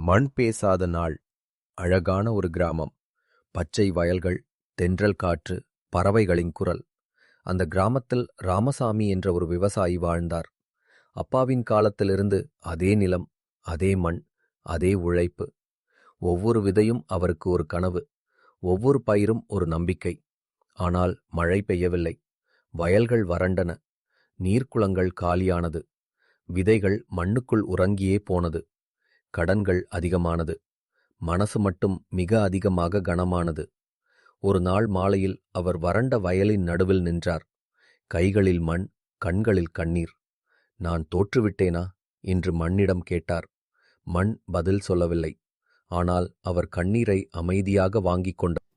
மண் பேசாத நாள். அழகான ஒரு கிராமம். பச்சை வயல்கள், தென்றல் காற்று, பறவைகளின் குரல். அந்த கிராமத்தில் ராமசாமி என்ற ஒரு விவசாயி வாழ்ந்தார். அப்பாவின் காலத்திலிருந்து அதே நிலம், அதே மண், அதே உழைப்பு. ஒவ்வொரு விதையும் அவருக்கு ஒரு கனவு, ஒவ்வொரு பயிரும் ஒரு நம்பிக்கை. ஆனால் மழை பெய்யவில்லை. வயல்கள் வறண்டன, நீர்க்குளங்கள் காலியானது, விதைகள் மண்ணுக்குள் உறங்கியே போனது. கடன்கள் அதிகமானது, மனசு மட்டும் மிக அதிகமாக கனமானது. ஒரு நாள் மாலையில் அவர் வறண்ட வயலின் நடுவில் நின்றார். கைகளில் மண், கண்களில் கண்ணீர். நான் தோற்றுவிட்டேனா என்று மண்ணிடம் கேட்டார். மண் பதில் சொல்லவில்லை. ஆனால் அவர் கண்ணீரை அமைதியாக வாங்கிக் கொண்டார்.